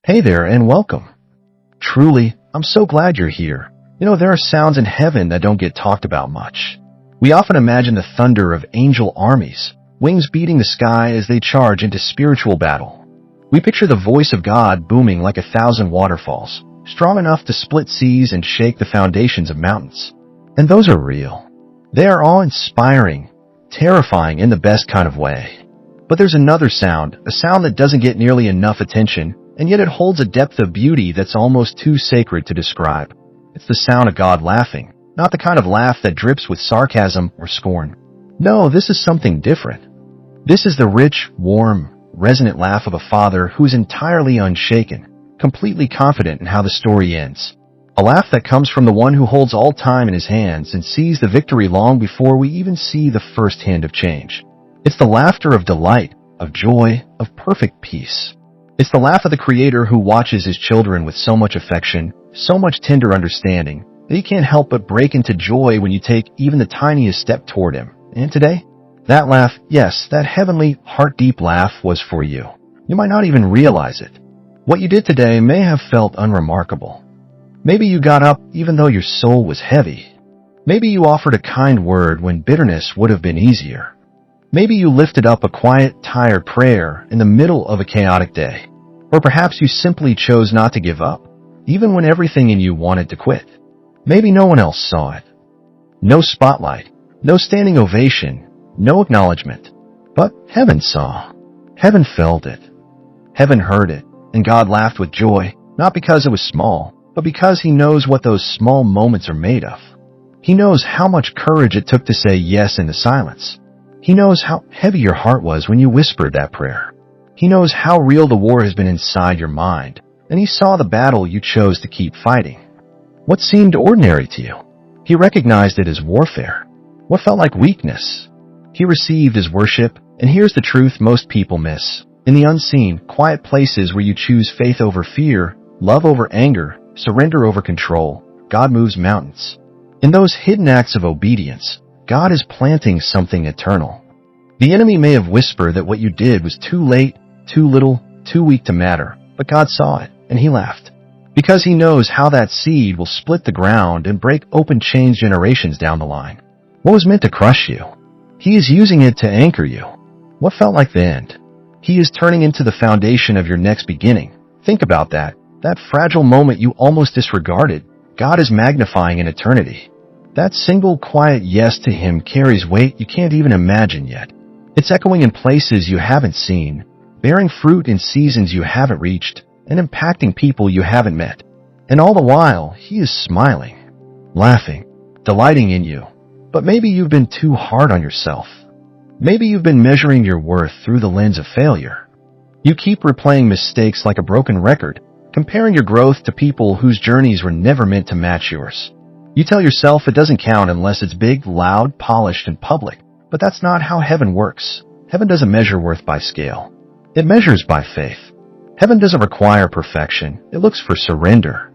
Hey there and welcome. Truly, I'm so glad you're here. There are sounds in heaven that don't get talked about much. We often imagine the thunder of angel armies, wings beating the sky as they charge into spiritual battle. We picture the voice of God booming like 1,000 waterfalls, strong enough to split seas and shake the foundations of mountains. And those are real. They are awe-inspiring, terrifying in the best kind of way. But there's another sound, a sound that doesn't get nearly enough attention, and yet it holds a depth of beauty that's almost too sacred to describe. It's the sound of God laughing, not the kind of laugh that drips with sarcasm or scorn. No, this is something different. This is the rich, warm, resonant laugh of a father who is entirely unshaken, completely confident in how the story ends. A laugh that comes from the one who holds all time in his hands and sees the victory long before we even see the first hint of change. It's the laughter of delight, of joy, of perfect peace. It's the laugh of the Creator who watches his children with so much affection, so much tender understanding, that he can't help but break into joy when you take even the tiniest step toward him. And today, that laugh, yes, that heavenly, heart-deep laugh was for you. You might not even realize it. What you did today may have felt unremarkable. Maybe you got up even though your soul was heavy. Maybe you offered a kind word when bitterness would have been easier. Maybe you lifted up a quiet, tired prayer in the middle of a chaotic day. Or perhaps you simply chose not to give up, even when everything in you wanted to quit. Maybe no one else saw it. No spotlight, no standing ovation, no acknowledgement. But heaven saw. Heaven felt it. Heaven heard it, and God laughed with joy, not because it was small, but because he knows what those small moments are made of. He knows how much courage it took to say yes in the silence. He knows how heavy your heart was when you whispered that prayer. He knows how real the war has been inside your mind, and he saw the battle you chose to keep fighting. What seemed ordinary to you, he recognized it as warfare. What felt like weakness, he received as worship. And here's the truth most people miss. In the unseen, quiet places where you choose faith over fear, love over anger, surrender over control, God moves mountains. In those hidden acts of obedience, God is planting something eternal. The enemy may have whispered that what you did was too late, too little, too weak to matter, but God saw it, and he laughed. Because he knows how that seed will split the ground and break open chains generations down the line. What was meant to crush you, he is using it to anchor you. What felt like the end, he is turning into the foundation of your next beginning. Think about that. That fragile moment you almost disregarded, God is magnifying in eternity. That single quiet yes to him carries weight you can't even imagine yet. It's echoing in places you haven't seen, bearing fruit in seasons you haven't reached, and impacting people you haven't met. And all the while, he is smiling, laughing, delighting in you. But maybe you've been too hard on yourself. Maybe you've been measuring your worth through the lens of failure. You keep replaying mistakes like a broken record, comparing your growth to people whose journeys were never meant to match yours. You tell yourself it doesn't count unless it's big, loud, polished, and public. But that's not how heaven works. Heaven doesn't measure worth by scale. It measures by faith. Heaven doesn't require perfection. It looks for surrender.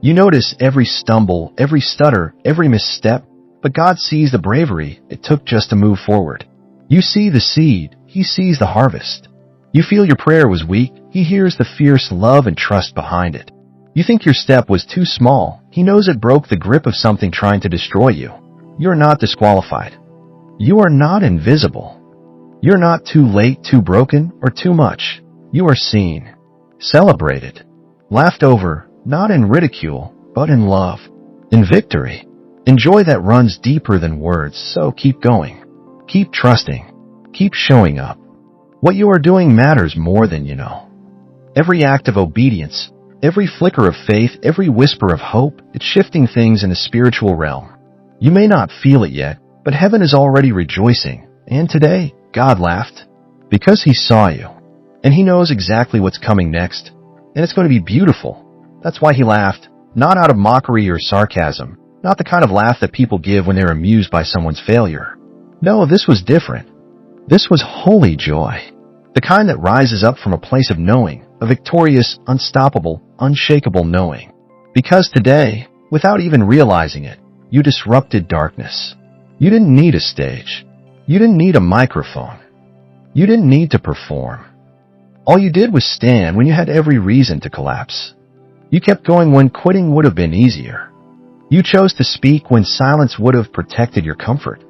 You notice every stumble, every stutter, every misstep, but God sees the bravery it took just to move forward. You see the seed. He sees the harvest. You feel your prayer was weak. He hears the fierce love and trust behind it. You think your step was too small. He knows it broke the grip of something trying to destroy you. You're not disqualified. You are not invisible. You're not too late, too broken, or too much. You are seen, celebrated, laughed over, not in ridicule, but in love, in victory, in joy that runs deeper than words. So keep going. Keep trusting. Keep showing up. What you are doing matters more than you know. Every act of obedience, every flicker of faith, every whisper of hope, it's shifting things in the spiritual realm. You may not feel it yet, but heaven is already rejoicing. And today, God laughed because he saw you. And he knows exactly what's coming next. And it's going to be beautiful. That's why he laughed, not out of mockery or sarcasm, not the kind of laugh that people give when they're amused by someone's failure. No, this was different. This was holy joy. The kind that rises up from a place of knowing, a victorious, unstoppable, unshakable knowing. Because today, without even realizing it, you disrupted darkness. You didn't need a stage. You didn't need a microphone. You didn't need to perform. All you did was stand when you had every reason to collapse. You kept going when quitting would have been easier. You chose to speak when silence would have protected your comfort.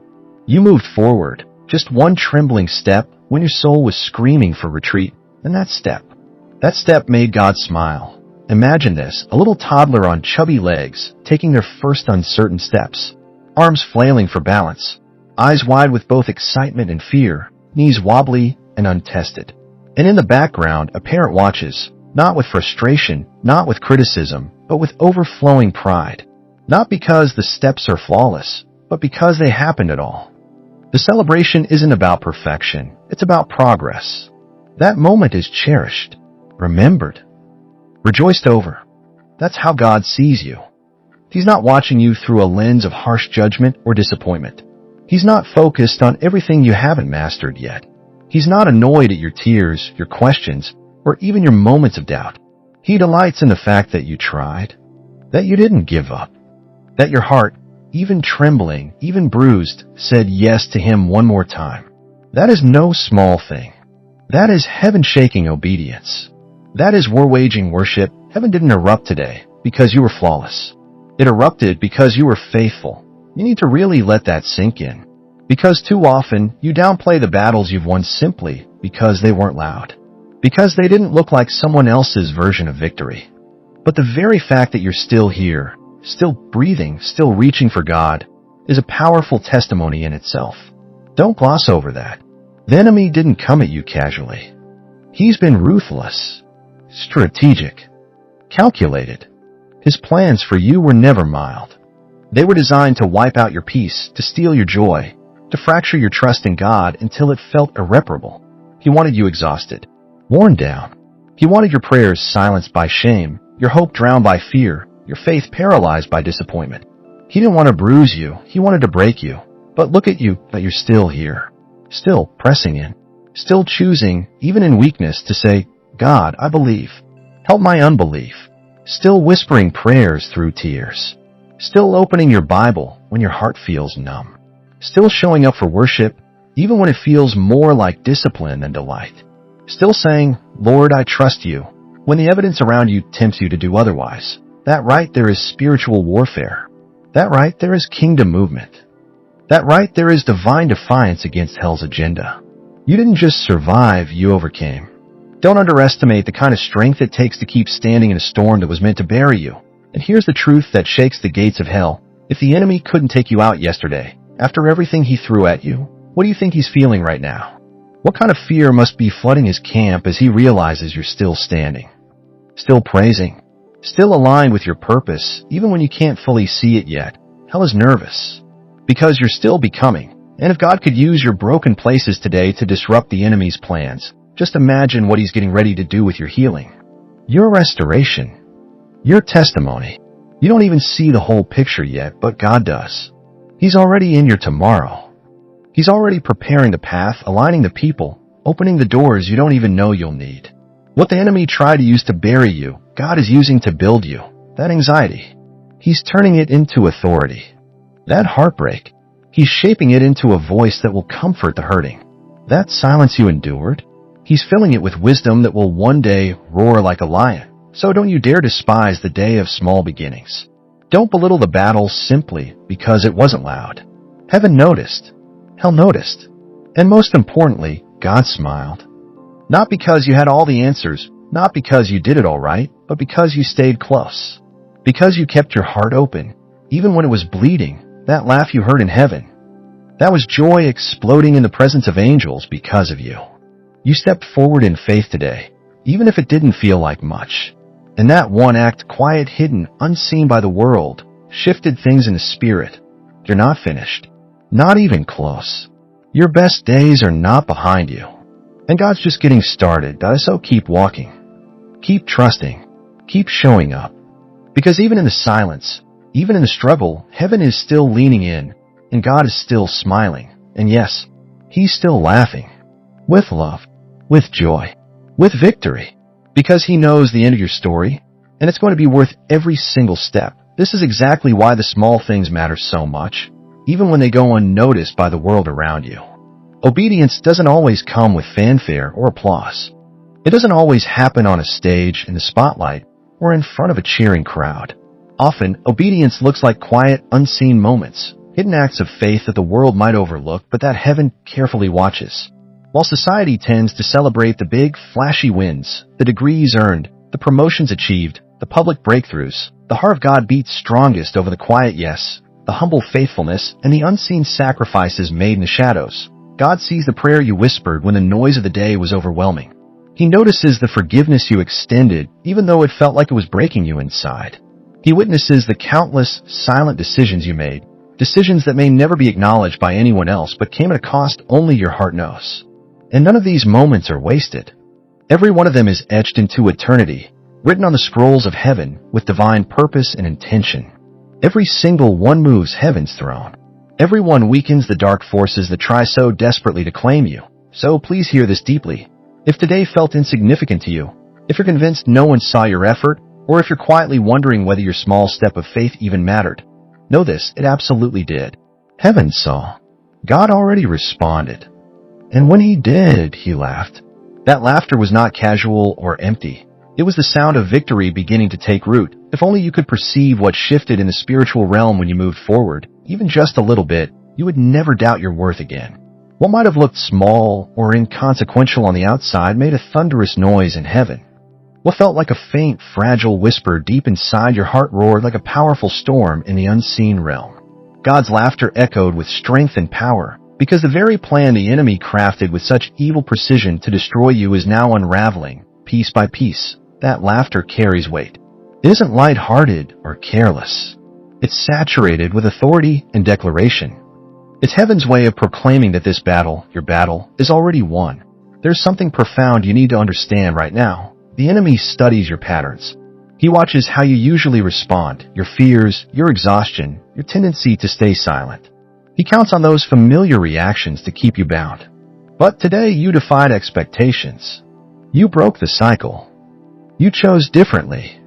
You moved forward, just one trembling step when your soul was screaming for retreat, and that step made God smile. Imagine this, a little toddler on chubby legs, taking their first uncertain steps, arms flailing for balance, eyes wide with both excitement and fear, knees wobbly and untested. And in the background, a parent watches, not with frustration, not with criticism, but with overflowing pride. Not because the steps are flawless, but because they happened at all. The celebration isn't about perfection, it's about progress. That moment is cherished, remembered, rejoiced over. That's how God sees you. He's not watching you through a lens of harsh judgment or disappointment. He's not focused on everything you haven't mastered yet. He's not annoyed at your tears, your questions, or even your moments of doubt. He delights in the fact that you tried, that you didn't give up, that your heart, even trembling, even bruised, said yes to Him one more time. That is no small thing. That is heaven-shaking obedience. That is war-waging worship. Heaven didn't erupt today because you were flawless. It erupted because you were faithful. You need to really let that sink in. Because too often, you downplay the battles you've won simply because they weren't loud. Because they didn't look like someone else's version of victory. But the very fact that you're still here, still breathing, still reaching for God, is a powerful testimony in itself. Don't gloss over that. The enemy didn't come at you casually. He's been ruthless, strategic, calculated. His plans for you were never mild. They were designed to wipe out your peace, to steal your joy, to fracture your trust in God until it felt irreparable. He wanted you exhausted, worn down. He wanted your prayers silenced by shame, your hope drowned by fear, your faith paralyzed by disappointment. He didn't want to bruise you, he wanted to break you. But look at you, that you're still here, still pressing in, still choosing, even in weakness, to say, God, I believe. Help my unbelief. Still whispering prayers through tears. Still opening your Bible when your heart feels numb. Still showing up for worship, even when it feels more like discipline than delight. Still saying, Lord, I trust you, when the evidence around you tempts you to do otherwise. That right there is spiritual warfare. That right there is kingdom movement. That right there is divine defiance against hell's agenda. You didn't just survive, you overcame. Don't underestimate the kind of strength it takes to keep standing in a storm that was meant to bury you. And here's the truth that shakes the gates of hell. If the enemy couldn't take you out yesterday, after everything he threw at you, what do you think he's feeling right now? What kind of fear must be flooding his camp as he realizes you're still standing, still praising, still aligned with your purpose, even when you can't fully see it yet? Hell is nervous, because you're still becoming. And if God could use your broken places today to disrupt the enemy's plans, just imagine what He's getting ready to do with your healing, your restoration, your testimony. You don't even see the whole picture yet, but God does. He's already in your tomorrow. He's already preparing the path, aligning the people, opening the doors you don't even know you'll need. What the enemy tried to use to bury you, God is using to build you. That anxiety, He's turning it into authority. That heartbreak, He's shaping it into a voice that will comfort the hurting. That silence you endured, He's filling it with wisdom that will one day roar like a lion. So don't you dare despise the day of small beginnings. Don't belittle the battle simply because it wasn't loud. Heaven noticed. Hell noticed. And most importantly, God smiled. Not because you had all the answers, not because you did it all right, but because you stayed close. Because you kept your heart open, even when it was bleeding. That laugh you heard in heaven, that was joy exploding in the presence of angels because of you. You stepped forward in faith today, even if it didn't feel like much. And that one act, quiet, hidden, unseen by the world, shifted things in the spirit. You're not finished. Not even close. Your best days are not behind you. And God's just getting started, so keep walking. Keep trusting. Keep showing up. Because even in the silence, even in the struggle, heaven is still leaning in, and God is still smiling. And yes, He's still laughing. With love. With joy. With victory. Because He knows the end of your story, and it's going to be worth every single step. This is exactly why the small things matter so much, even when they go unnoticed by the world around you. Obedience doesn't always come with fanfare or applause, It doesn't always happen on a stage, in the spotlight, or in front of a cheering crowd. Often, obedience looks like quiet, unseen moments, hidden acts of faith that the world might overlook but that heaven carefully watches. While society tends to celebrate the big, flashy wins, the degrees earned, the promotions achieved, the public breakthroughs, the heart of God beats strongest over the quiet yes, the humble faithfulness, and the unseen sacrifices made in the shadows. God sees the prayer you whispered when the noise of the day was overwhelming. He notices the forgiveness you extended, even though it felt like it was breaking you inside. He witnesses the countless, silent decisions you made, decisions that may never be acknowledged by anyone else but came at a cost only your heart knows. And none of these moments are wasted. Every one of them is etched into eternity, written on the scrolls of heaven with divine purpose and intention. Every single one moves heaven's throne. Every one weakens the dark forces that try so desperately to claim you. So please hear this deeply. If today felt insignificant to you, if you're convinced no one saw your effort, or if you're quietly wondering whether your small step of faith even mattered, know this, it absolutely did. Heaven saw. God already responded. And when he did, he laughed. That laughter was not casual or empty. It was the sound of victory beginning to take root. If only you could perceive what shifted in the spiritual realm when you moved forward, even just a little bit, you would never doubt your worth again. What might have looked small or inconsequential on the outside made a thunderous noise in heaven. What felt like a faint, fragile whisper deep inside your heart roared like a powerful storm in the unseen realm. God's laughter echoed with strength and power, because the very plan the enemy crafted with such evil precision to destroy you is now unraveling, piece by piece. That laughter carries weight. It isn't light-hearted or careless. It's saturated with authority and declaration. It's heaven's way of proclaiming that this battle, your battle, is already won. There's something profound you need to understand right now. The enemy studies your patterns. He watches how you usually respond, your fears, your exhaustion, your tendency to stay silent. He counts on those familiar reactions to keep you bound. But today you defied expectations. You broke the cycle. You chose differently.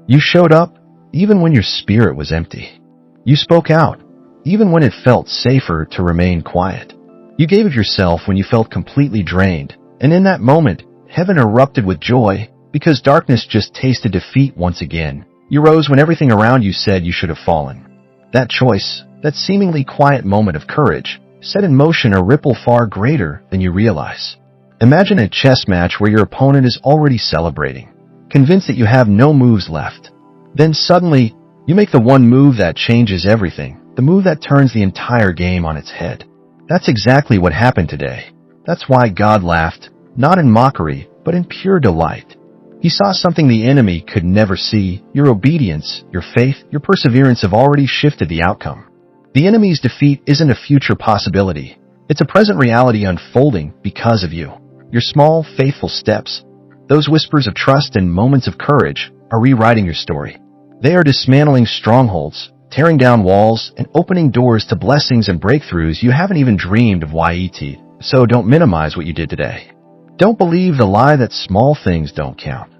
You showed up even when your spirit was empty. You spoke out even when it felt safer to remain quiet. You gave of yourself when you felt completely drained. And in that moment, heaven erupted with joy because darkness just tasted defeat once again. You rose when everything around you said you should have fallen. That choice, that seemingly quiet moment of courage, set in motion a ripple far greater than you realize. Imagine a chess match where your opponent is already celebrating, convinced that you have no moves left. Then suddenly, you make the one move that changes everything, the move that turns the entire game on its head. That's exactly what happened today. That's why God laughed, not in mockery, but in pure delight. He saw something the enemy could never see. Your obedience, your faith, your perseverance have already shifted the outcome. The enemy's defeat isn't a future possibility. It's a present reality unfolding because of you. Your small, faithful steps, those whispers of trust and moments of courage, are rewriting your story. They are dismantling strongholds, tearing down walls, and opening doors to blessings and breakthroughs you haven't even dreamed of yet. So don't minimize what you did today. Don't believe the lie that small things don't count.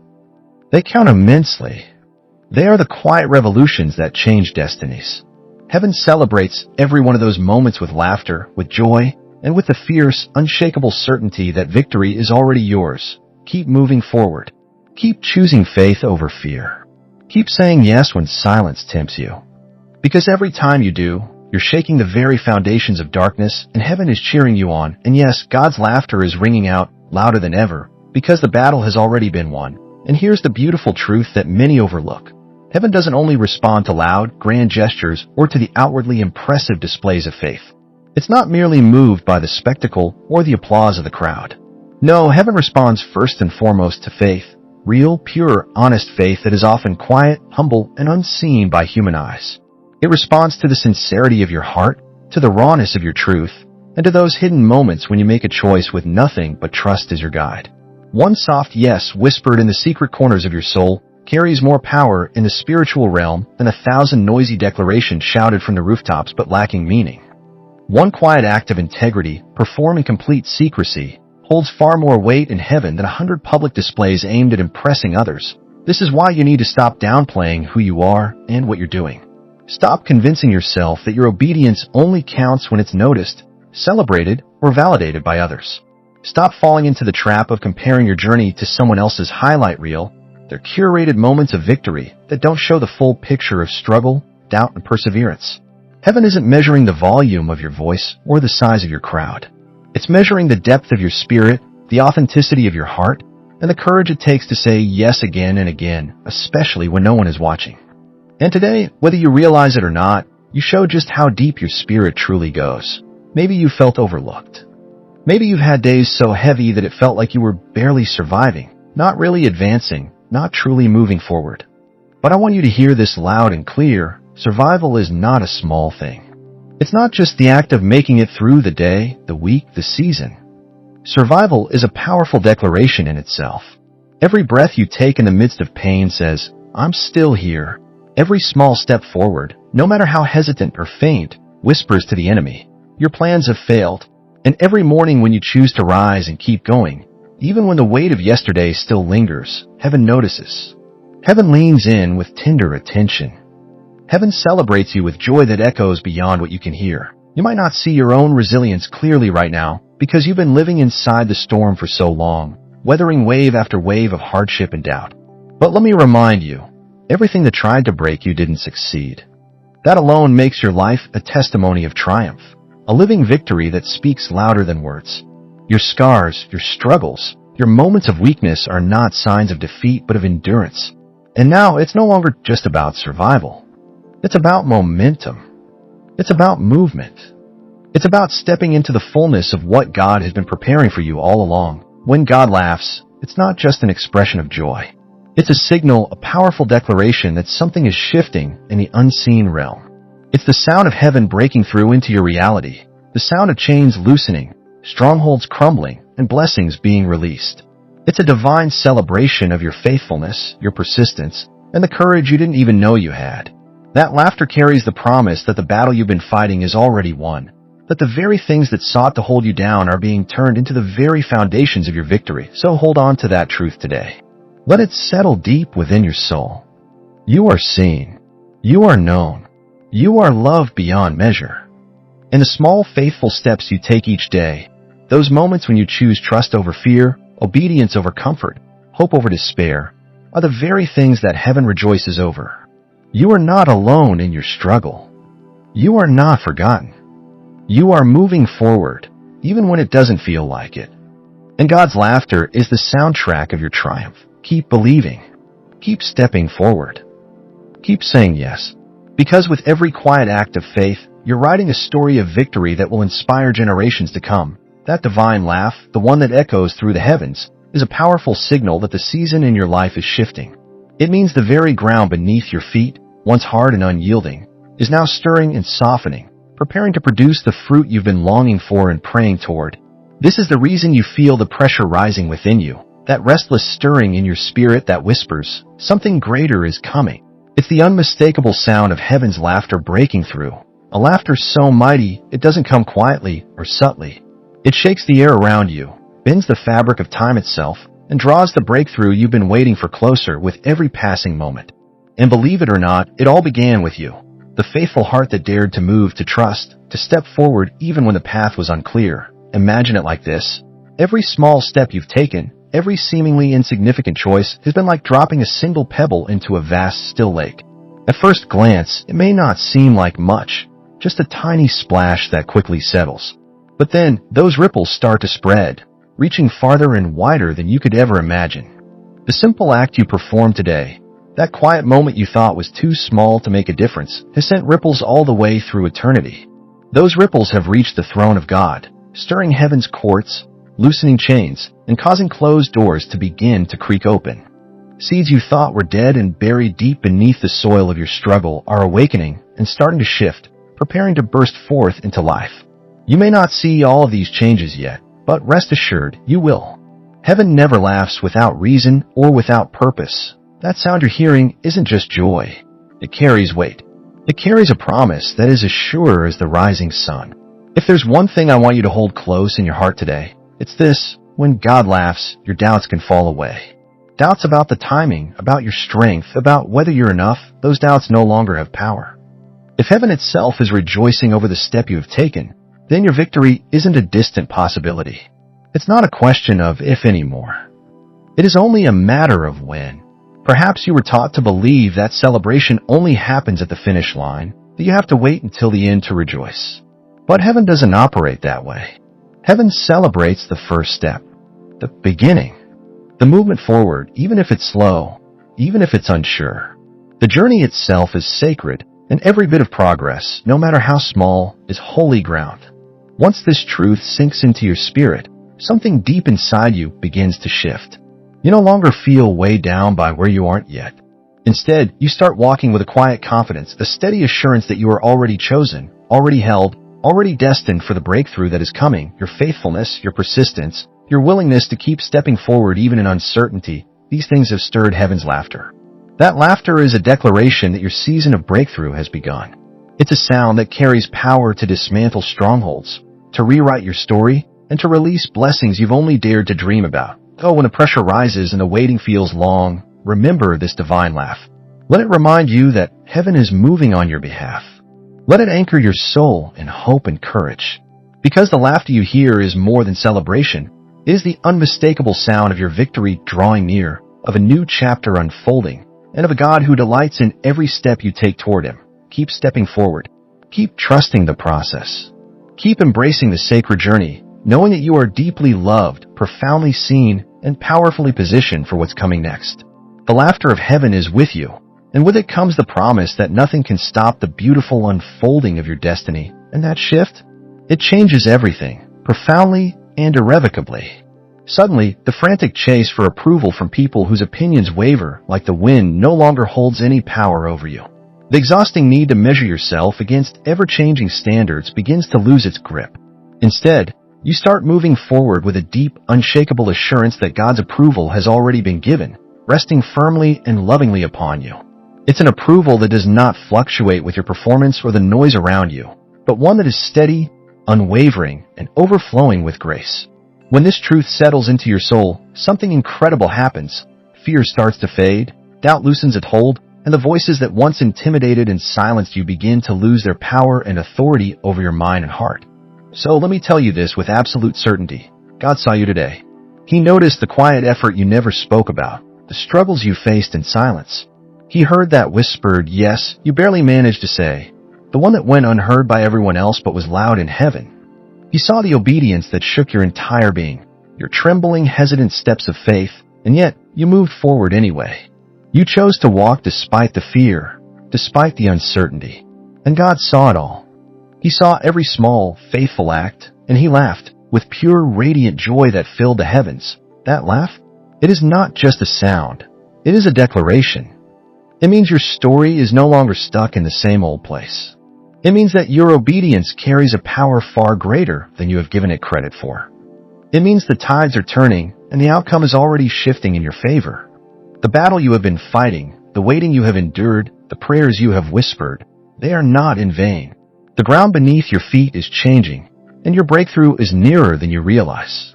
They count immensely. They are the quiet revolutions that change destinies. Heaven celebrates every one of those moments with laughter, with joy, and with the fierce, unshakable certainty that victory is already yours. Keep moving forward. Keep choosing faith over fear. Keep saying yes when silence tempts you. Because every time you do, you're shaking the very foundations of darkness, and heaven is cheering you on. And yes, God's laughter is ringing out louder than ever, because the battle has already been won. And here's the beautiful truth that many overlook. Heaven doesn't only respond to loud, grand gestures or to the outwardly impressive displays of faith. It's not merely moved by the spectacle or the applause of the crowd. No, heaven responds first and foremost to faith. Real, pure, honest faith that is often quiet, humble, and unseen by human eyes. It responds to the sincerity of your heart, to the rawness of your truth, and to those hidden moments when you make a choice with nothing but trust as your guide. One soft yes whispered in the secret corners of your soul carries more power in the spiritual realm than 1,000 noisy declarations shouted from the rooftops but lacking meaning. One quiet act of integrity, performed in complete secrecy, holds far more weight in heaven than 100 public displays aimed at impressing others. This is why you need to stop downplaying who you are and what you're doing. Stop convincing yourself that your obedience only counts when it's noticed, celebrated, or validated by others. Stop falling into the trap of comparing your journey to someone else's highlight reel. They're curated moments of victory that don't show the full picture of struggle, doubt, and perseverance. Heaven isn't measuring the volume of your voice or the size of your crowd. It's measuring the depth of your spirit, the authenticity of your heart, and the courage it takes to say yes again and again, especially when no one is watching. And today, whether you realize it or not, you show just how deep your spirit truly goes. Maybe you felt overlooked. Maybe you've had days so heavy that it felt like you were barely surviving, not really advancing, not truly moving forward. But I want you to hear this loud and clear. Survival is not a small thing. It's not just the act of making it through the day, the week, the season. Survival is a powerful declaration in itself. Every breath you take in the midst of pain says, "I'm still here." Every small step forward, no matter how hesitant or faint, whispers to the enemy, "Your plans have failed." And every morning when you choose to rise and keep going, even when the weight of yesterday still lingers, heaven notices. Heaven leans in with tender attention. Heaven celebrates you with joy that echoes beyond what you can hear. You might not see your own resilience clearly right now because you've been living inside the storm for so long, weathering wave after wave of hardship and doubt. But let me remind you, everything that tried to break you didn't succeed. That alone makes your life a testimony of triumph, a living victory that speaks louder than words. Your scars, your struggles, your moments of weakness are not signs of defeat but of endurance. And now it's no longer just about survival. It's about momentum. It's about movement. It's about stepping into the fullness of what God has been preparing for you all along. When God laughs, it's not just an expression of joy. It's a signal, a powerful declaration that something is shifting in the unseen realm. It's the sound of heaven breaking through into your reality, the sound of chains loosening, strongholds crumbling, and blessings being released. It's a divine celebration of your faithfulness, your persistence, and the courage you didn't even know you had. That laughter carries the promise that the battle you've been fighting is already won, that the very things that sought to hold you down are being turned into the very foundations of your victory. So hold on to that truth today. Let it settle deep within your soul. You are seen. You are known. You are loved beyond measure. In the small, faithful steps you take each day, those moments when you choose trust over fear, obedience over comfort, hope over despair, are the very things that heaven rejoices over. You are not alone in your struggle. You are not forgotten. You are moving forward, even when it doesn't feel like it. And God's laughter is the soundtrack of your triumph. Keep believing. Keep stepping forward. Keep saying yes. Because with every quiet act of faith, you're writing a story of victory that will inspire generations to come. That divine laugh, the one that echoes through the heavens, is a powerful signal that the season in your life is shifting. It means the very ground beneath your feet, once hard and unyielding, is now stirring and softening, preparing to produce the fruit you've been longing for and praying toward. This is the reason you feel the pressure rising within you, that restless stirring in your spirit that whispers, something greater is coming. It's the unmistakable sound of heaven's laughter breaking through, a laughter so mighty it doesn't come quietly or subtly. It shakes the air around you, bends the fabric of time itself, and draws the breakthrough you've been waiting for closer with every passing moment. And believe it or not, it all began with you. The faithful heart that dared to move, to trust, to step forward even when the path was unclear. Imagine it like this. Every small step you've taken, every seemingly insignificant choice has been like dropping a single pebble into a vast, still lake. At first glance, it may not seem like much, just a tiny splash that quickly settles. But then, those ripples start to spread, reaching farther and wider than you could ever imagine. The simple act you performed today, that quiet moment you thought was too small to make a difference, has sent ripples all the way through eternity. Those ripples have reached the throne of God, stirring heaven's courts, loosening chains, and causing closed doors to begin to creak open. Seeds you thought were dead and buried deep beneath the soil of your struggle are awakening and starting to shift, preparing to burst forth into life. You may not see all of these changes yet, but rest assured, you will. Heaven never laughs without reason or without purpose. That sound you're hearing isn't just joy. It carries weight. It carries a promise that is as sure as the rising sun. If there's one thing I want you to hold close in your heart today, it's this. When God laughs, your doubts can fall away. Doubts about the timing, about your strength, about whether you're enough, those doubts no longer have power. If heaven itself is rejoicing over the step you have taken, then your victory isn't a distant possibility. It's not a question of if anymore. It is only a matter of when. Perhaps you were taught to believe that celebration only happens at the finish line, that you have to wait until the end to rejoice. But heaven doesn't operate that way. Heaven celebrates the first step, the beginning, the movement forward, even if it's slow, even if it's unsure. The journey itself is sacred, and every bit of progress, no matter how small, is holy ground. Once this truth sinks into your spirit, something deep inside you begins to shift. You no longer feel weighed down by where you aren't yet. Instead, you start walking with a quiet confidence, a steady assurance that you are already chosen, already held, already destined for the breakthrough that is coming. Your faithfulness, your persistence, your willingness to keep stepping forward even in uncertainty, these things have stirred heaven's laughter. That laughter is a declaration that your season of breakthrough has begun. It's a sound that carries power to dismantle strongholds, to rewrite your story, and to release blessings you've only dared to dream about. Oh, when the pressure rises and the waiting feels long, remember this divine laugh. Let it remind you that heaven is moving on your behalf. Let it anchor your soul in hope and courage. Because the laughter you hear is more than celebration. It is the unmistakable sound of your victory drawing near, of a new chapter unfolding, and of a God who delights in every step you take toward Him. Keep stepping forward. Keep trusting the process. Keep embracing the sacred journey, knowing that you are deeply loved, profoundly seen, and powerfully positioned for what's coming next. The laughter of heaven is with you, and with it comes the promise that nothing can stop the beautiful unfolding of your destiny. And that shift? It changes everything, profoundly and irrevocably. Suddenly, the frantic chase for approval from people whose opinions waver like the wind no longer holds any power over you. The exhausting need to measure yourself against ever-changing standards begins to lose its grip. Instead, you start moving forward with a deep, unshakable assurance that God's approval has already been given, resting firmly and lovingly upon you. It's an approval that does not fluctuate with your performance or the noise around you, but one that is steady, unwavering, and overflowing with grace. When this truth settles into your soul, something incredible happens. Fear starts to fade, doubt loosens its hold, and the voices that once intimidated and silenced you begin to lose their power and authority over your mind and heart. So let me tell you this with absolute certainty. God saw you today. He noticed the quiet effort you never spoke about, the struggles you faced in silence. He heard that whispered yes you barely managed to say, the one that went unheard by everyone else but was loud in heaven. He saw the obedience that shook your entire being, your trembling, hesitant steps of faith, and yet you moved forward anyway. You chose to walk despite the fear, despite the uncertainty. And God saw it all. He saw every small, faithful act, and He laughed with pure, radiant joy that filled the heavens. That laugh? It is not just a sound. It is a declaration. It means your story is no longer stuck in the same old place. It means that your obedience carries a power far greater than you have given it credit for. It means the tides are turning and the outcome is already shifting in your favor. The battle you have been fighting, the waiting you have endured, the prayers you have whispered, they are not in vain. The ground beneath your feet is changing, and your breakthrough is nearer than you realize.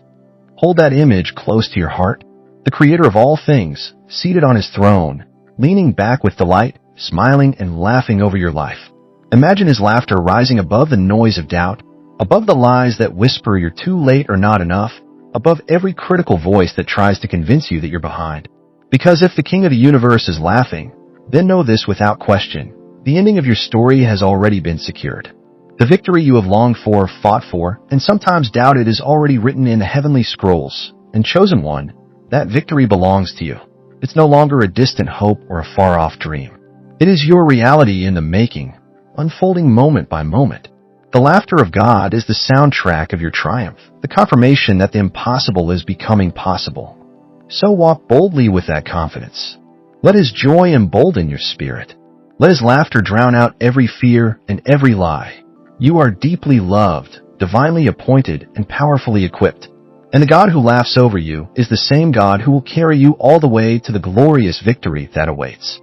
Hold that image close to your heart. The Creator of all things, seated on His throne, leaning back with delight, smiling and laughing over your life. Imagine His laughter rising above the noise of doubt, above the lies that whisper you're too late or not enough, above every critical voice that tries to convince you that you're behind. Because if the King of the universe is laughing, then know this without question. The ending of your story has already been secured. The victory you have longed for, fought for, and sometimes doubted is already written in the heavenly scrolls. And chosen one, that victory belongs to you. It's no longer a distant hope or a far-off dream. It is your reality in the making, unfolding moment by moment. The laughter of God is the soundtrack of your triumph, the confirmation that the impossible is becoming possible. So walk boldly with that confidence. Let His joy embolden your spirit. Let His laughter drown out every fear and every lie. You are deeply loved, divinely appointed, and powerfully equipped. And the God who laughs over you is the same God who will carry you all the way to the glorious victory that awaits.